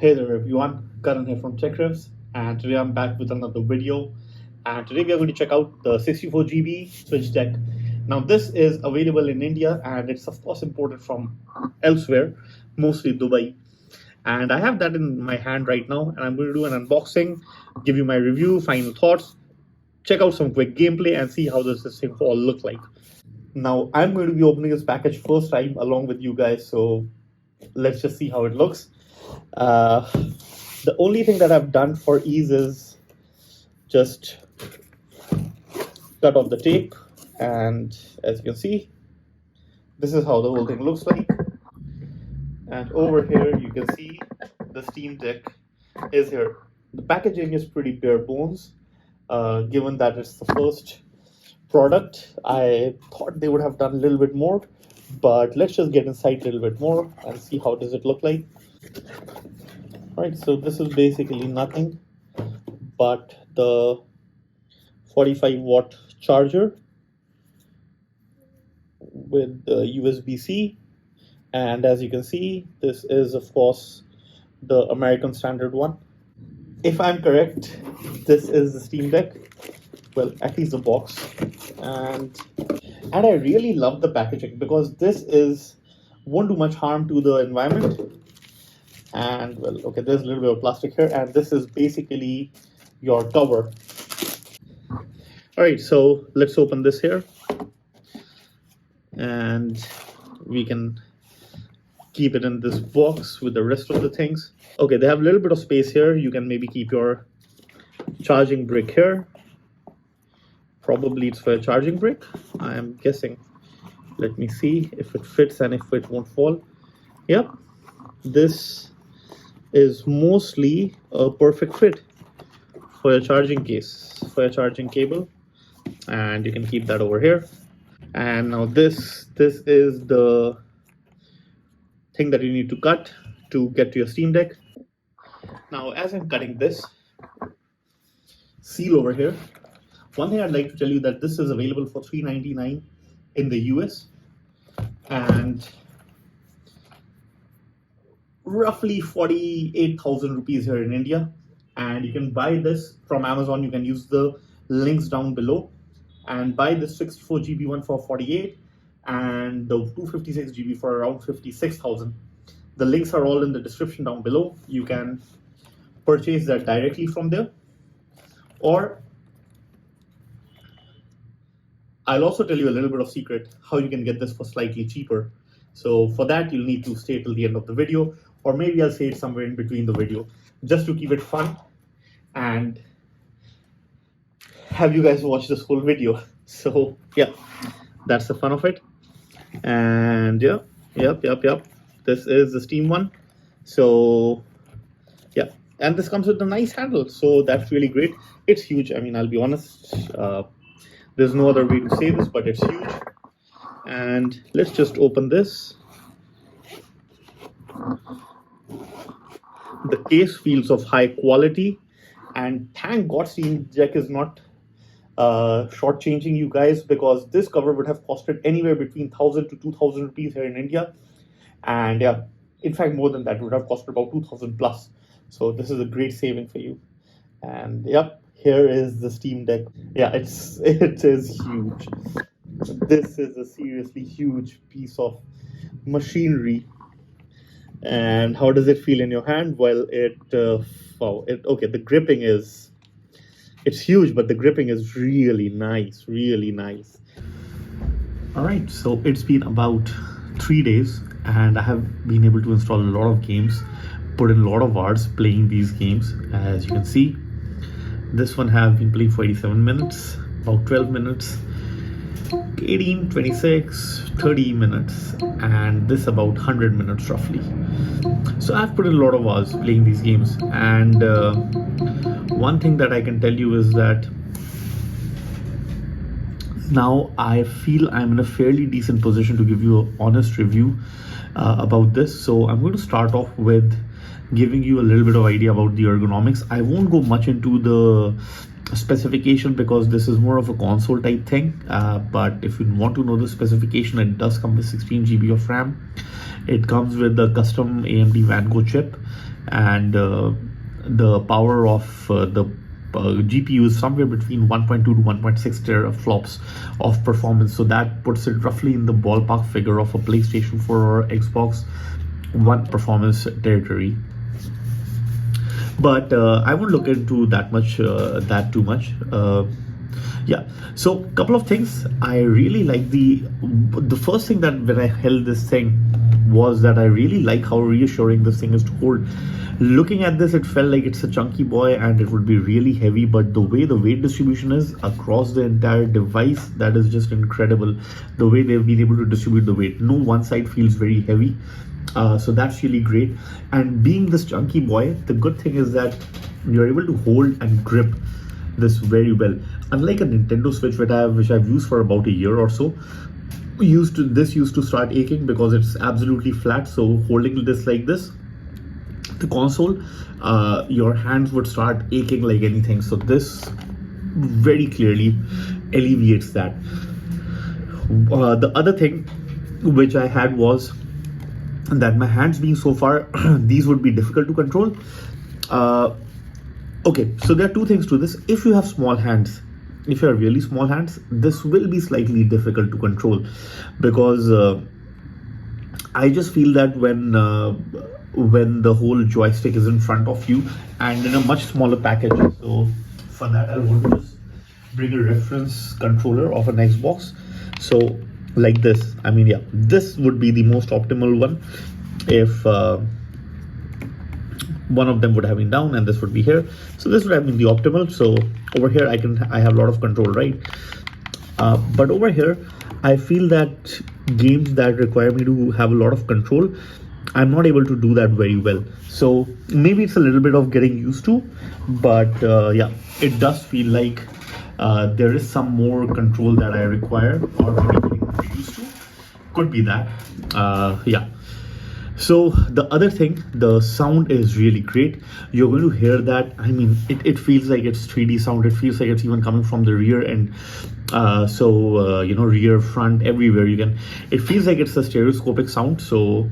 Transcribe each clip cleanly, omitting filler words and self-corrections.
Hey there everyone, Karan here from TechRevs, and today I'm back with another video. And today we are going to check out the 64 GB switch deck. Now this is available in India and it's of course imported from elsewhere, mostly Dubai. And I have that in my hand right now, and I'm going to do an unboxing, give you my review, final thoughts, check out some quick gameplay, and see how does this thing all look like. Now I'm going to be opening this package first time along with you guys, so let's just see how it looks. The only thing that I've done for ease is just cut off the tape, and as you can see, this is how the whole thing looks like. And over here you can see the Steam Deck is here. The packaging is pretty bare bones, given that it's the first product. I thought they would have done a little bit more, but let's just get inside a little bit more and see how does it look like. Alright, so this is basically nothing but the 45-watt charger with the USB-C, and as you can see, this is of course the American standard one. If I'm correct, this is the Steam Deck, well, at least the box, and I really love the packaging because this won't do much harm to the environment. And well, okay, there's a little bit of plastic here, and this is basically your cover. All right, so let's open this here, and we can keep it in this box with the rest of the things. Okay, they have a little bit of space here. You can maybe keep your charging brick here. Probably it's for a charging brick, I am guessing. Let me see if it fits and if it won't fall. Yep, this is mostly a perfect fit for your charging case, for your charging cable, and you can keep that over here. And now this is the thing that you need to cut to get to your Steam Deck. Now as I'm cutting this seal over here, one thing I'd like to tell you that this is available for $399 in the US and roughly 48,000 rupees here in India. And you can buy this from Amazon. You can use the links down below and buy this 64 GB one for 48 and the 256 GB for around 56,000. The links are all in the description down below. You can purchase that directly from there, or I'll also tell you a little bit of secret how you can get this for slightly cheaper. So for that, you'll need to stay till the end of the video, or maybe I'll say it somewhere in between the video, just to keep it fun and have you guys watch this whole video. So yeah, that's the fun of it. And yeah, yep. This is the Steam one. So yeah, and this comes with a nice handle. So that's really great. It's huge. I mean, I'll be honest. There's no other way to say this, but it's huge. And let's just open this. The case feels of high quality, and thank God Steam Deck is not shortchanging you guys, because this cover would have costed anywhere between 1,000 to 2,000 rupees here in India. And yeah, in fact, more than that, it would have costed about 2,000 plus. So this is a great saving for you. And yep, here is the Steam Deck. Yeah, it is huge. This is a seriously huge piece of machinery. And how does it feel in your hand? Well, okay, the gripping it's huge, but the gripping is really nice, really nice. All right, so it's been about 3 days and I have been able to install a lot of games, put in a lot of hours playing these games. As you can see, this one have been playing for 87 minutes, about 12 minutes, 18, 26, 30 minutes, and this about 100 minutes roughly. So I've put in a lot of hours playing these games, and one thing that I can tell you is that now I feel I'm in a fairly decent position to give you an honest review about this. So I'm going to start off with giving you a little bit of idea about the ergonomics. I won't go much into the specification because this is more of a console type thing, but if you want to know the specification, it does come with 16 GB of RAM. It comes with the custom AMD Gogh chip. and the power of the GPU is somewhere between 1.2 to 1.6 teraflops of performance. So that puts it roughly in the ballpark figure of a PlayStation 4 or Xbox One performance territory. But I won't look into that too much. Yeah, so a couple of things. I really like the first thing that when I held this thing was that I really like how reassuring this thing is to hold. Looking at this, it felt like it's a chunky boy and it would be really heavy, but the way the weight distribution is across the entire device, that is just incredible. The way they've been able to distribute the weight. No one side feels very heavy. So that's really great. And being this chunky boy, the good thing is that you're able to hold and grip this very well. Unlike a Nintendo Switch which I've used for about a year or so, this used to start aching because it's absolutely flat. So holding this like this, the console, your hands would start aching like anything. So this very clearly alleviates that. The other thing which I had was that my hands being so far, these would be difficult to control. Okay, so there are two things to this. If you have small hands, if you have really small hands, this will be slightly difficult to control, because I just feel that when the whole joystick is in front of you and in a much smaller package. So for that, I want to just bring a reference controller of an Xbox. So like this, I mean, yeah, this would be the most optimal one if one of them would have been down and this would be here. So this would have been the optimal. So over here I have a lot of control, right? But over here I feel that games that require me to have a lot of control, I'm not able to do that very well. So maybe it's a little bit of getting used to, but yeah, it does feel like there is some more control that I require, or maybe getting more used to. Could be that. Yeah. So the other thing, the sound is really great. You're going to hear that. I mean, it feels like it's 3D sound. It feels like it's even coming from the rear end. You know, rear, front, everywhere it feels like it's a stereoscopic sound. So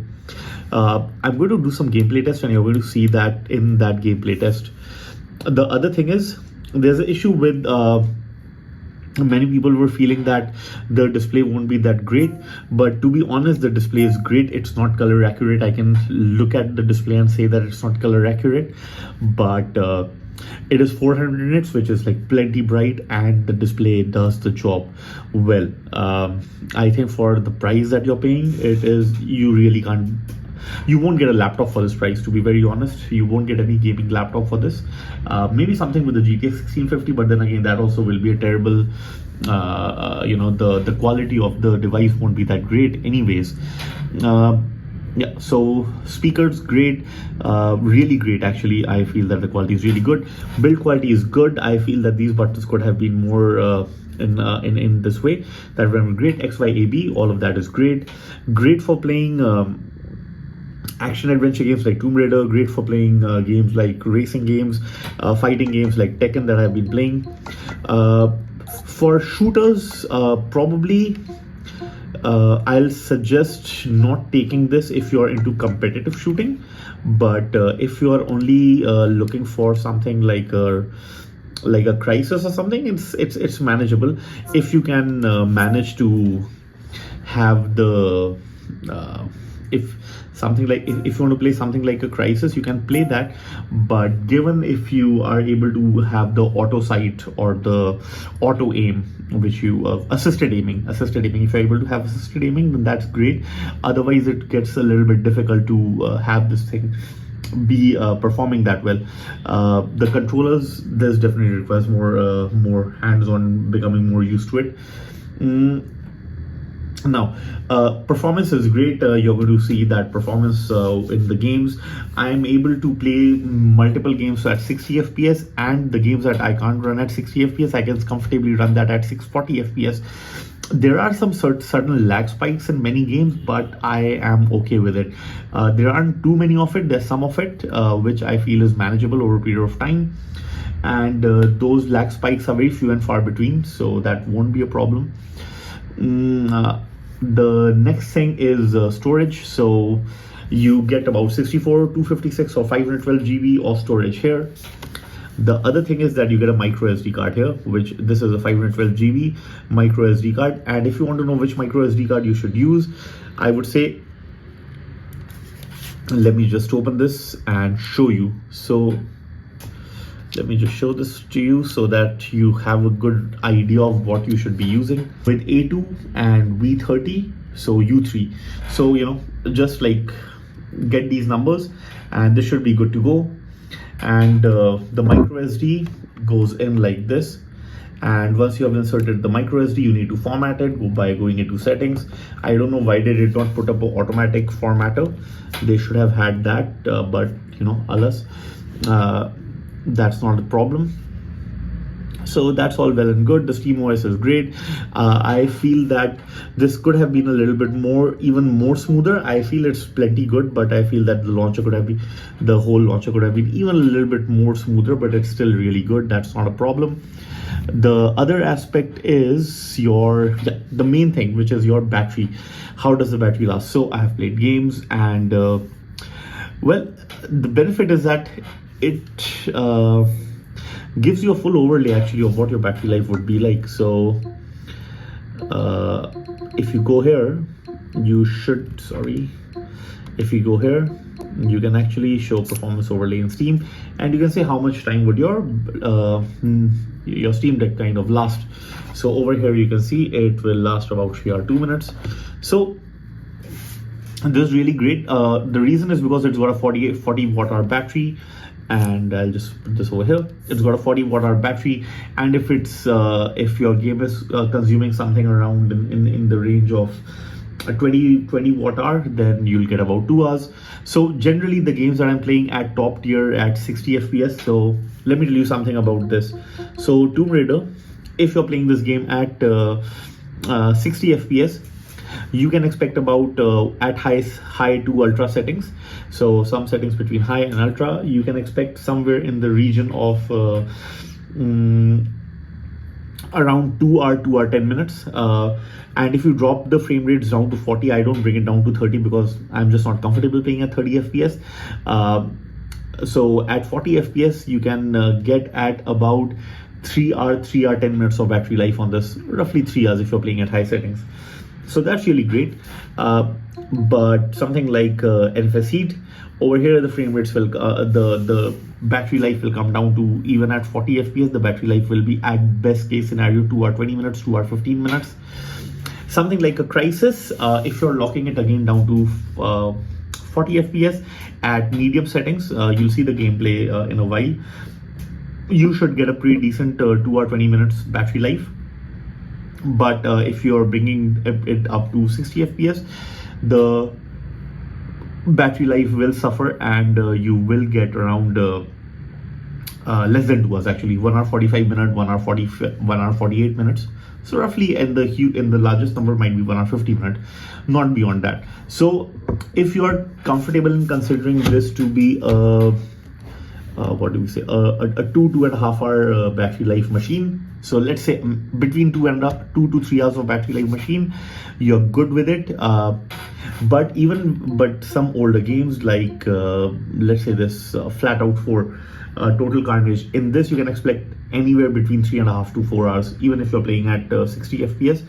I'm going to do some gameplay test and you're going to see that in that gameplay test. The other thing is, there's an issue with many people were feeling that the display won't be that great, but to be honest, the display is great. It's not color accurate. I can look at the display and say that it's not color accurate, but it is 400 nits, which is like plenty bright, and the display does the job well. I think for the price that you're paying, you won't get a laptop for this price, to be very honest. You won't get any gaming laptop for this. Maybe something with the GTX 1650, but then again, that also will be a terrible, you know, the quality of the device won't be that great anyways. Yeah, so speakers, great, really great actually. I feel that the quality is really good. Build quality is good. I feel that these buttons could have been more in this way. That were great. XYAB, all of that is great. Great for playing action adventure games like Tomb Raider, great for playing games like racing games, fighting games like Tekken that I've been playing. For shooters, probably I'll suggest not taking this if you're into competitive shooting, but if you are only looking for something like a Crysis or something, it's manageable. If you can manage to have the if you want to play something like a Crysis, you can play that. But given if you are able to have the auto sight or the auto aim, which you assisted aiming, if you're able to have assisted aiming, then that's great. Otherwise, it gets a little bit difficult to have this thing be performing that well. The controllers, this definitely requires more hands-on, becoming more used to it. Now, performance is great. You're going to see that performance in the games. I'm able to play multiple games at 60 FPS, and the games that I can't run at 60 FPS, I can comfortably run that at 640 FPS. There are some certain lag spikes in many games, but I am okay with it. There aren't too many of it. There's some of it, which I feel is manageable over a period of time. And those lag spikes are very few and far between, so that won't be a problem. The next thing is storage. So You get about 64, 256 or 512 GB of storage here. The other thing is that you get a micro SD card here, which this is a 512 GB micro SD card. And if you want to know which micro SD card you should use, I would say, let me just open this and show you. So let me just show this to you so that you have a good idea of what you should be using. With A2 and V30, so U3. So, you know, just like get these numbers and this should be good to go. And the micro SD goes in like this. And once you have inserted the micro SD, you need to format it by going into settings. I don't know why they did not put up an automatic formatter. They should have had that, but you know, alas, that's not a problem. So that's all well and good. The SteamOS is great. I feel that this could have been a little bit more, even more smoother. I feel it's plenty good, but I feel that the launcher could have been, the whole launcher could have been even a little bit more smoother, but it's still really good. That's not a problem. The other aspect is the main thing, which is your battery. How does the battery last? So I have played games and well, the benefit is that it gives you a full overlay actually of what your battery life would be like. So if you go here, if you go here, you can actually show performance overlay in Steam, and you can say how much time would your Steam Deck kind of last. So over here you can see it will last about 3 or 2 minutes. So this is really great. The reason is because it's got a 40 watt hour battery, and I'll just put this over here. It's got a 40 watt hour battery, and if it's if your game is consuming something around in the range of a 20 watt hour, then you'll get about 2 hours. So generally the games that I'm playing at top tier at 60 FPS. So let me tell you something about this. So Tomb Raider, if you're playing this game at 60 FPS, you can expect about at high to ultra settings. So some settings between high and ultra, you can expect somewhere in the region of around 2 or 10 minutes. And if you drop the frame rates down to 40, I don't bring it down to 30 because I'm just not comfortable playing at 30 FPS. So at 40 FPS, you can get at about 3 or 10 minutes of battery life on this, roughly 3 hours if you're playing at high settings. So that's really great. But something like Nfs Heat, over here the frame rates will, the battery life will come down to, even at 40 FPS, the battery life will be at best case scenario 2 or 20 minutes, 2 or 15 minutes. Something like a Crysis, if you're locking it again down to 40 FPS at medium settings, you'll see the gameplay in a while. You should get a pretty decent 2 or 20 minutes battery life. But if you're bringing it up to 60 FPS, the battery life will suffer, and you will get around less than 2 hours actually. 1 hour 45 minutes, 1 hour 48 minutes. So roughly in the largest number might be 1 hour 50 minutes, not beyond that. So if you are comfortable in considering this to be a what do we say, a 2.5 hour battery life machine, so let's say between 2 to 3 hours of battery life machine, you're good with it. But some older games like let's say this Flatout 4 Total Carnage, in this you can expect anywhere between 3.5 to 4 hours. Even if you're playing at 60 FPS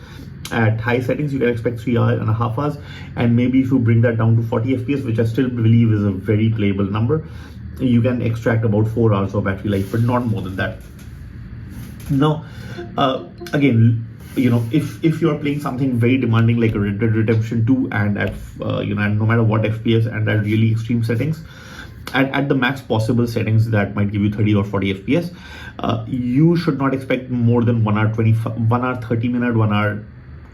at high settings, you can expect 3.5 hours. And maybe if you bring that down to 40 FPS, which I still believe is a very playable number, you can extract about 4 hours of battery life, but not more than that. Now again, you know, if you're playing something very demanding like a Red Dead Redemption 2 and at you know, and no matter what FPS and at really extreme settings, at the max possible settings that might give you 30 or 40 FPS, you should not expect more than 1 hour 30 minutes, 1 hour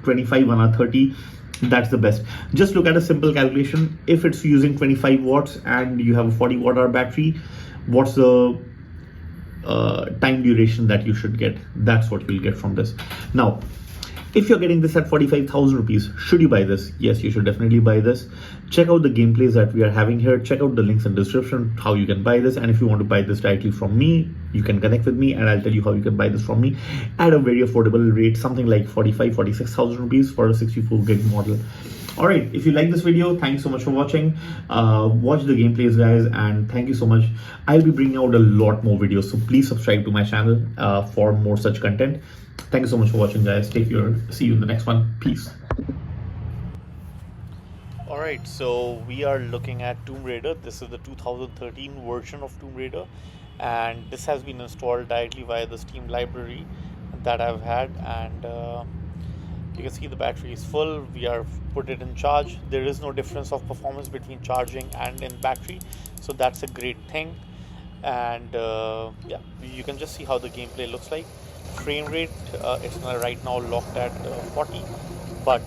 25, 1 hour 30. That's the best. Just look at a simple calculation. If it's using 25 watts and you have a 40 watt hour battery, what's the time duration that you should get? That's what you'll get from this. Now, if you're getting this at 45,000 rupees, should you buy this? Yes, you should definitely buy this. Check out the gameplays that we are having here. Check out the links in the description how you can buy this. And if you want to buy this directly from me, you can connect with me and I'll tell you how you can buy this from me at a very affordable rate, something like 46,000 rupees for a 64 gig model. All right, if you like this video, thanks so much for watching. Watch the gameplays, guys, and thank you so much. I'll be bringing out a lot more videos, so please subscribe to my channel for more such content. Thank you so much for watching, guys. Take care. See you in the next one. Peace. All right, so we are looking at Tomb Raider. This is the 2013 version of Tomb Raider, and this has been installed directly via the Steam library that I've had, and you can see the battery is full. We are put it in charge. There is no difference of performance between charging and in battery, so that's a great thing. And yeah, you can just see how the gameplay looks like. Frame rate, it's right now locked at 40, but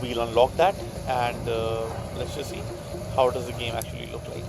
we'll unlock that and let's just see how does the game actually look like.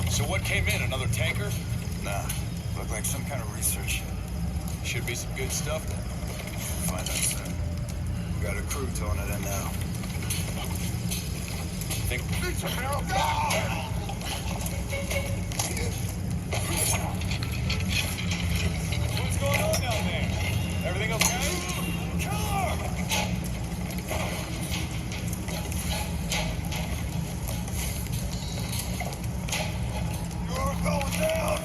So what came in? Another tanker? Nah. Looked like some kind of research. Should be some good stuff. Find out soon. We got a crew towing it in now. Think... What's going on down there? Everything okay? Killer! Going down!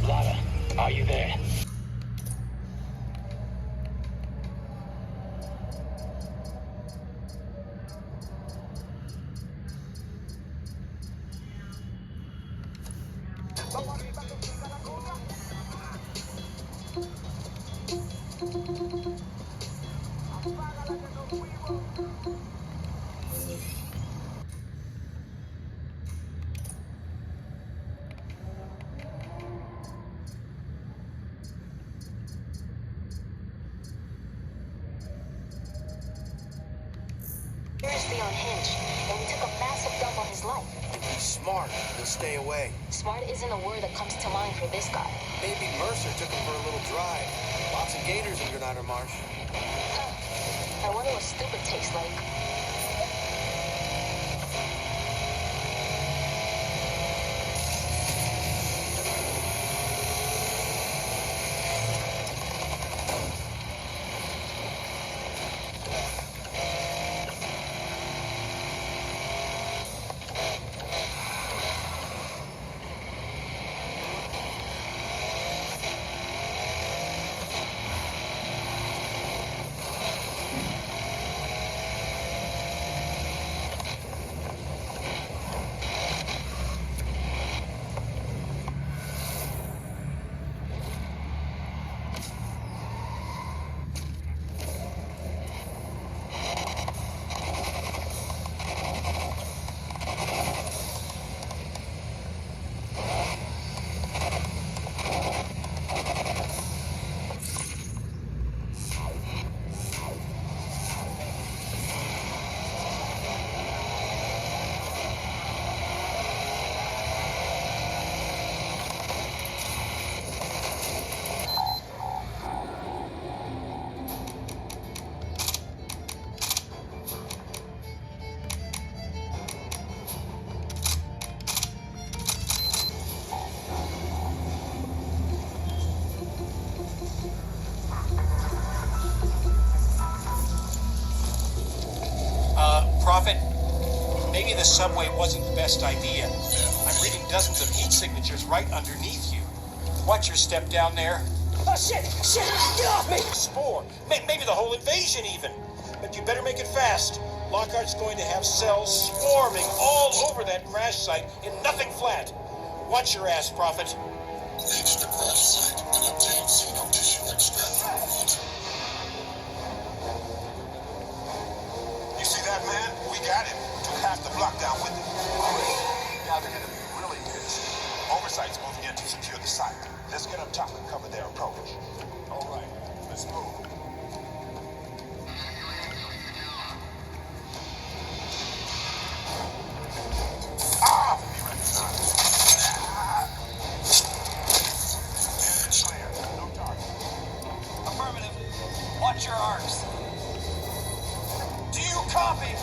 Lara, are you there? Seriously unhinged, and we took a massive dump on his life. Smart. He'll stay away. Smart isn't a word that comes to mind for this guy. Maybe Mercer took him for a little drive. Lots of gators in Granada Marsh. Huh. I wonder what stupid tastes like. Prophet? Maybe the subway wasn't the best idea. I'm reading dozens of heat signatures right underneath you. Watch your step down there. Oh, shit! Shit! Get off me! Spore. Maybe the whole invasion even. But you better make it fast. Lockhart's going to have cells swarming all over that crash site in nothing flat. Watch your ass, Prophet. Reach the crash site and obtain senile tissue extract. You see that, man? We got him. Took half the block down with him. Now they're gonna be really pissed. Oversight's moving in to secure the site. Let's get up top and cover their approach. All right, let's move. Ah! He recognized. It's clear. No target. Affirmative. Watch your arcs. Do you copy?